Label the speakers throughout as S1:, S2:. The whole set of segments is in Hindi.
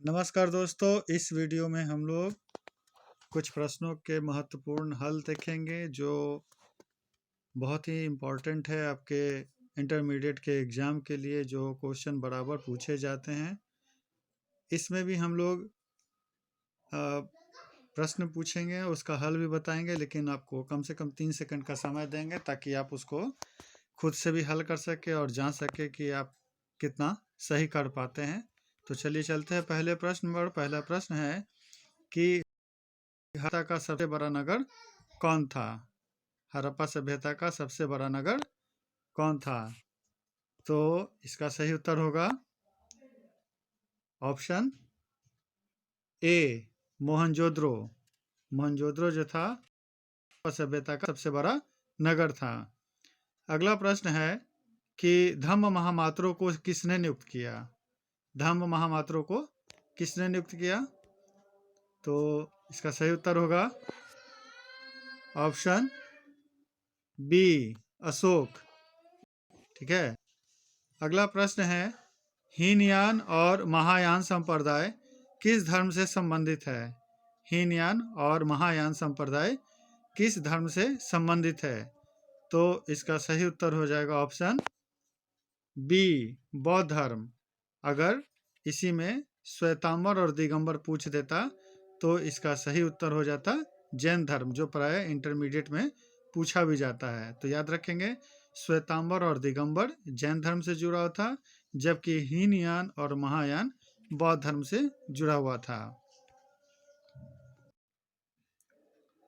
S1: नमस्कार दोस्तों, इस वीडियो में हम लोग कुछ प्रश्नों के महत्वपूर्ण हल देखेंगे जो बहुत ही इम्पोर्टेंट है आपके इंटरमीडिएट के एग्ज़ाम के लिए, जो क्वेश्चन बराबर पूछे जाते हैं। इसमें भी हम लोग प्रश्न पूछेंगे, उसका हल भी बताएंगे, लेकिन आपको कम से कम 3 सेकंड का समय देंगे ताकि आप उसको खुद से भी हल कर सके और जान सके कि आप कितना सही कर पाते हैं। तो चलिए चलते हैं पहले प्रश्न पर। पहला प्रश्न है कि हरप्पा का सबसे बड़ा नगर कौन था? हरप्पा सभ्यता का सबसे बड़ा नगर कौन था? तो इसका सही उत्तर होगा ऑप्शन ए, मोहनजोदड़ो। मोहनजोदड़ो जो था हरप्पा सभ्यता का सबसे बड़ा नगर था। अगला प्रश्न है कि धम्म महामात्रों को किसने नियुक्त किया? धम्म महामात्रों को किसने नियुक्त किया? तो इसका सही उत्तर होगा ऑप्शन बी, अशोक। ठीक है। अगला प्रश्न है हीनयान और महायान संप्रदाय किस धर्म से संबंधित है? हीनयान और महायान संप्रदाय किस धर्म से संबंधित है? तो इसका सही उत्तर हो जाएगा ऑप्शन बी, बौद्ध धर्म। अगर इसी में श्वेतांबर और दिगंबर पूछ देता तो इसका सही उत्तर हो जाता जैन धर्म, जो प्राय इंटरमीडिएट में पूछा भी जाता है। तो याद रखेंगे, श्वेतांबर और दिगंबर जैन धर्म से जुड़ा हुआ था, जबकि हीनयान और महायान बौद्ध धर्म से जुड़ा हुआ था।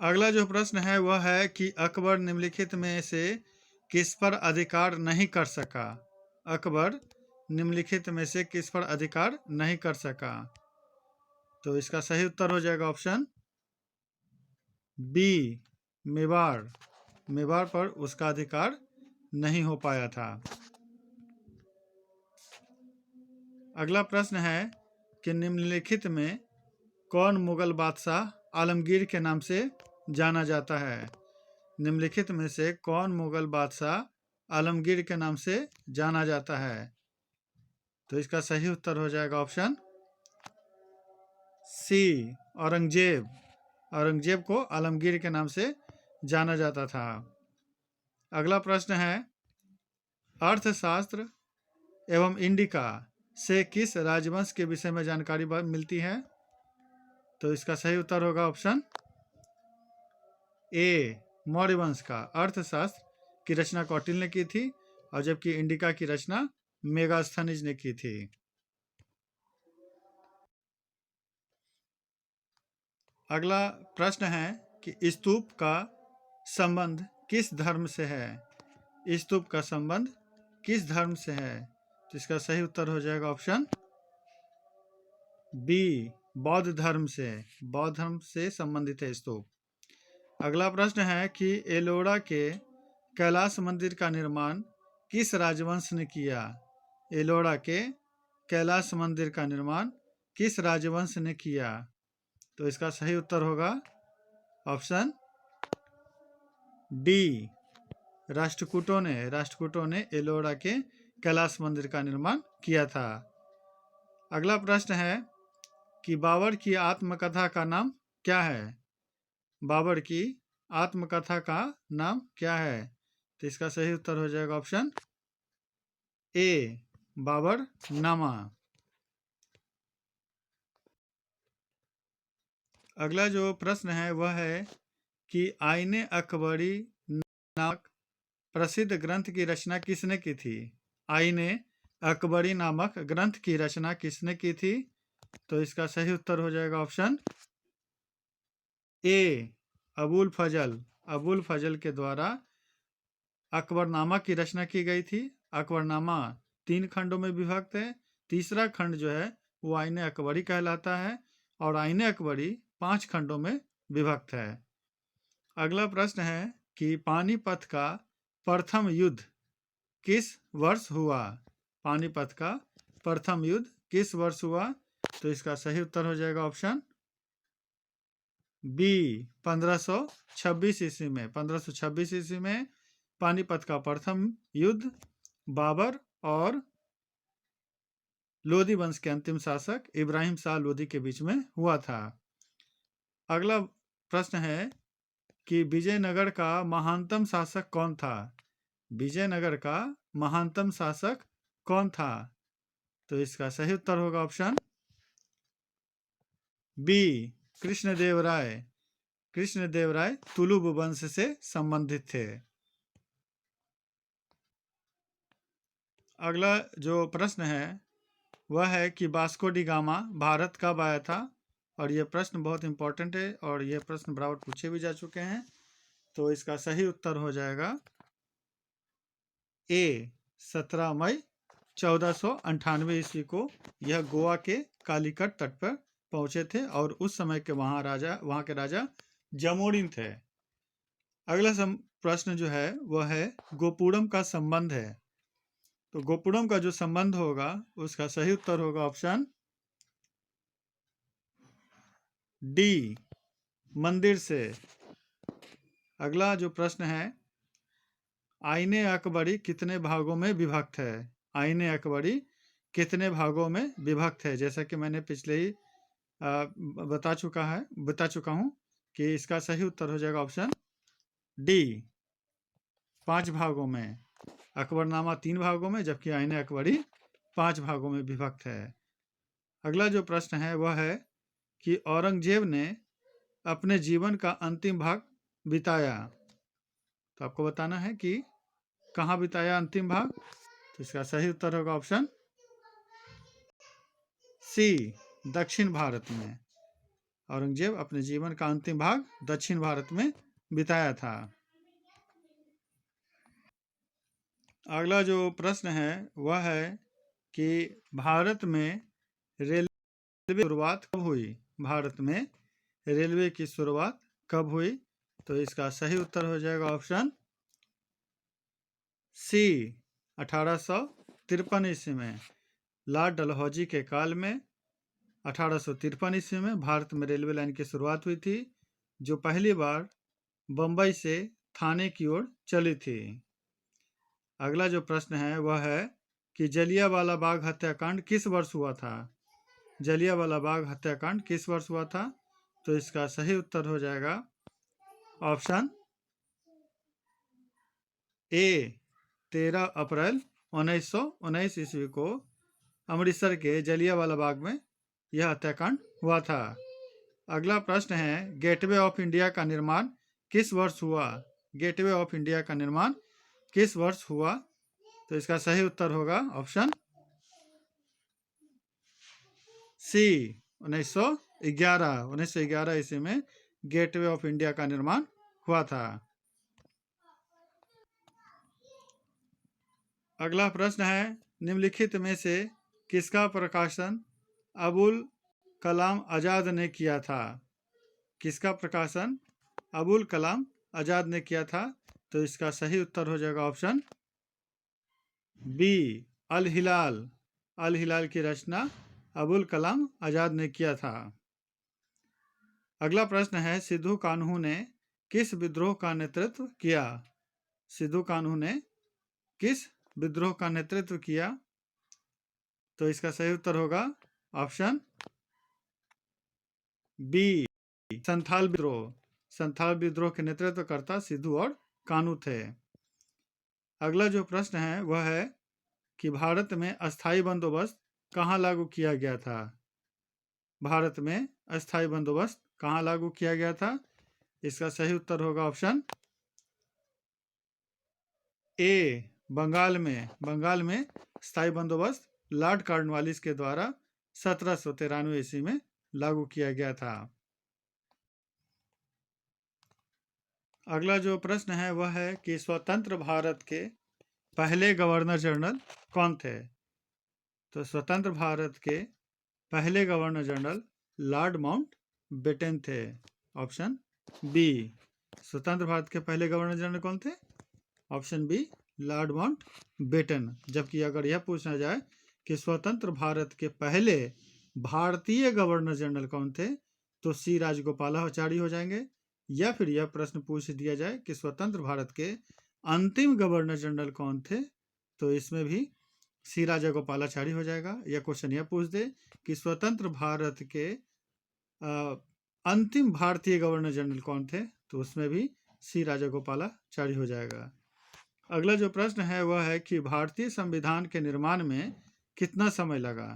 S1: अगला जो प्रश्न है वह है कि अकबर निम्नलिखित में से किस पर अधिकार नहीं कर सका? अकबर निम्नलिखित में से किस पर अधिकार नहीं कर सका? तो इसका सही उत्तर हो जाएगा ऑप्शन बी, मेवाड़। मेवाड़ पर उसका अधिकार नहीं हो पाया था। अगला प्रश्न है कि निम्नलिखित में कौन मुगल बादशाह आलमगीर के नाम से जाना जाता है? निम्नलिखित में से कौन मुगल बादशाह आलमगीर के नाम से जाना जाता है? तो इसका सही उत्तर हो जाएगा ऑप्शन सी, औरंगजेब। औरंगजेब को आलमगीर के नाम से जाना जाता था। अगला प्रश्न है अर्थशास्त्र एवं इंडिका से किस राजवंश के विषय में जानकारी मिलती है? तो इसका सही उत्तर होगा ऑप्शन ए, मौर्य वंश का। अर्थशास्त्र की रचना कौटिल्य ने की थी और जबकि इंडिका की रचना मेगास्थनीज ने की थी। अगला प्रश्न है कि स्तूप का संबंध किस धर्म से है? स्तूप का संबंध किस धर्म से है? तो इसका सही उत्तर हो जाएगा ऑप्शन बी, बौद्ध धर्म से। बौद्ध धर्म से संबंधित है स्तूप। अगला प्रश्न है कि एलोरा के कैलाश मंदिर का निर्माण किस राजवंश ने किया? एलोरा के कैलाश मंदिर का निर्माण किस राजवंश ने किया? तो इसका सही उत्तर होगा ऑप्शन डी, राष्ट्रकूटों ने एलोरा के कैलाश मंदिर का निर्माण किया था। अगला प्रश्न है कि बाबर की आत्मकथा का नाम क्या है? बाबर की आत्मकथा का नाम क्या है? तो इसका सही उत्तर हो जाएगा ऑप्शन ए, बाबर नामा। अगला जो प्रश्न है वह है कि आईने अकबरी नामक प्रसिद्ध ग्रंथ की रचना किसने की थी? आईने अकबरी नामक ग्रंथ की रचना किसने की थी? तो इसका सही उत्तर हो जाएगा ऑप्शन ए, अबुल फजल। अबुल फजल के द्वारा अकबरनामा की रचना की गई थी। अकबरनामा 3 खंडों में विभक्त है। तीसरा खंड जो है वो आईने अकबरी कहलाता है और आईने अकबरी 5 खंडों में विभक्त है। अगला प्रश्न है कि पानीपत का प्रथम युद्ध किस वर्ष हुआ? पानीपत का प्रथम युद्ध किस वर्ष हुआ? तो इसका सही उत्तर हो जाएगा ऑप्शन बी, 1526 ईस्वी में। 1526 ईस्वी में पानीपत का प्रथम युद्ध बाबर और लोधी वंश के अंतिम शासक इब्राहिम शाह लोधी के बीच में हुआ था। अगला प्रश्न है कि विजयनगर का महानतम शासक कौन था? विजयनगर का महानतम शासक कौन था? तो इसका सही उत्तर होगा ऑप्शन बी, कृष्णदेवराय। कृष्णदेवराय तुलुब वंश से संबंधित थे। अगला जो प्रश्न है वह है कि वास्को डी गामा भारत कब आया था? और यह प्रश्न बहुत इंपॉर्टेंट है और यह प्रश्न बराबर पूछे भी जा चुके हैं। तो इसका सही उत्तर हो जाएगा ए, 17 मई 1498 ईस्वी को यह गोवा के कालीकट तट पर पहुंचे थे और उस समय के वहां के राजा जमोरिन थे। अगला प्रश्न जो है वह है गोपुरम का संबंध है। तो गोपुरम का जो संबंध होगा उसका सही उत्तर होगा ऑप्शन डी, मंदिर से। अगला जो प्रश्न है आईने अकबरी कितने भागों में विभक्त है? आईने अकबरी कितने भागों में विभक्त है? जैसा कि मैंने पिछले ही बता चुका हूं कि इसका सही उत्तर हो जाएगा ऑप्शन डी, 5 भागों में। अकबरनामा 3 भागों में जबकि आईने अकबरी 5 भागों में विभक्त है। अगला जो प्रश्न है वह है कि औरंगजेब ने अपने जीवन का अंतिम भाग बिताया। तो आपको बताना है कि कहाँ बिताया अंतिम भाग। तो इसका सही उत्तर होगा ऑप्शन सी, दक्षिण भारत में। औरंगजेब अपने जीवन का अंतिम भाग दक्षिण भारत में बिताया था। अगला जो प्रश्न है वह है कि भारत में रेलवे की शुरुआत कब हुई? भारत में रेलवे की शुरुआत कब हुई? तो इसका सही उत्तर हो जाएगा ऑप्शन सी, 1853 ईस्वी में। लॉर्ड डलहौजी के काल में 1853 ईस्वी में भारत में रेलवे लाइन की शुरुआत हुई थी, जो पहली बार बम्बई से थाने की ओर चली थी। अगला जो प्रश्न है वह है कि जलियांवाला बाग हत्याकांड किस वर्ष हुआ था? जलियांवाला बाग हत्याकांड किस वर्ष हुआ था? तो इसका सही उत्तर हो जाएगा ऑप्शन ए, 13 अप्रैल 1919 ईस्वी को अमृतसर के जलियांवाला बाग में यह हत्याकांड हुआ था। अगला प्रश्न है गेटवे ऑफ इंडिया का निर्माण किस वर्ष हुआ? गेटवे ऑफ इंडिया का निर्माण किस वर्ष हुआ? तो इसका सही उत्तर होगा ऑप्शन सी, 1911 ईस्वी में गेटवे ऑफ इंडिया का निर्माण हुआ था। अगला प्रश्न है निम्नलिखित में से किसका प्रकाशन अबुल कलाम आजाद ने किया था? किसका प्रकाशन अबुल कलाम आजाद ने किया था? तो इसका सही उत्तर हो जाएगा ऑप्शन बी, अल हिलाल। अल हिलाल की रचना अबुल कलाम आजाद ने किया था। अगला प्रश्न है सिद्धू कान्हू ने किस विद्रोह का नेतृत्व किया? सिद्धू कान्हू ने किस विद्रोह का नेतृत्व किया? तो इसका सही उत्तर होगा ऑप्शन बी, संथाल विद्रोह। संथाल विद्रोह के नेतृत्वकर्ता सिद्धू और कान्हू थे। अगला जो प्रश्न है वह है कि भारत में अस्थाई बंदोबस्त कहाँ लागू किया गया था? भारत में अस्थाई बंदोबस्त कहाँ लागू किया गया था? इसका सही उत्तर होगा ऑप्शन ए, बंगाल में। बंगाल में स्थायी बंदोबस्त लॉर्ड कॉर्नवालिस के द्वारा 1793 ईस्वी में लागू किया गया था। अगला जो प्रश्न है वह है कि स्वतंत्र भारत के पहले गवर्नर जनरल कौन थे? तो स्वतंत्र भारत के पहले governor general Lord Mountbatten थे। ऑप्शन बी, स्वतंत्र भारत के पहले गवर्नर जनरल कौन थे? Option B, Lord Mountbatten. जबकि अगर यह पूछा जाए कि स्वतंत्र भारत के पहले भारतीय गवर्नर जनरल कौन थे तो सी, राजगोपालाचारी हो जाएंगे। या फिर यह प्रश्न पूछ दिया जाए कि स्वतंत्र भारत के अंतिम गवर्नर जनरल कौन थे तो इसमें भी सी राजागोपालाचारी हो जाएगा। या क्वेश्चन यह पूछ दे कि स्वतंत्र भारत के अंतिम भारतीय गवर्नर जनरल कौन थे, तो उसमें भी सी राजागोपालाचारी हो जाएगा। अगला जो प्रश्न है वह है कि भारतीय संविधान के निर्माण में कितना समय लगा।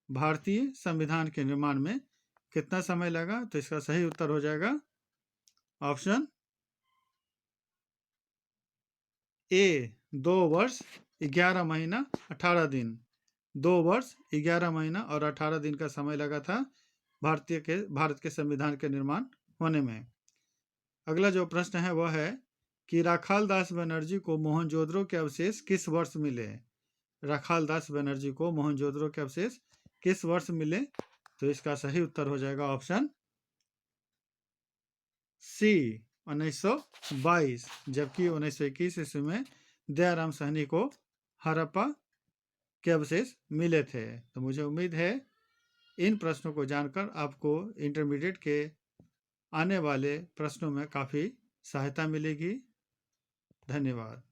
S1: भारतीय संविधान के निर्माण में कितना समय लगा, तो इसका सही उत्तर हो जाएगा ऑप्शन ए, 2 वर्ष 11 महीना 18 दिन। 2 वर्ष 11 महीना और 18 दिन का समय लगा था भारत के संविधान के निर्माण होने में। अगला जो प्रश्न है वह है कि राखाल दास बनर्जी को मोहनजोदड़ो के अवशेष किस वर्ष मिले। राखाल दास बनर्जी को मोहनजोदड़ो के अवशेष किस वर्ष मिले, तो इसका सही उत्तर हो जाएगा ऑप्शन सी, 1922। जबकि 1921 ईस्वी में दयाराम साहनी को हड़प्पा के अवशेष मिले थे। तो मुझे उम्मीद है इन प्रश्नों को जानकर आपको इंटरमीडिएट के आने वाले प्रश्नों में काफ़ी सहायता मिलेगी। धन्यवाद।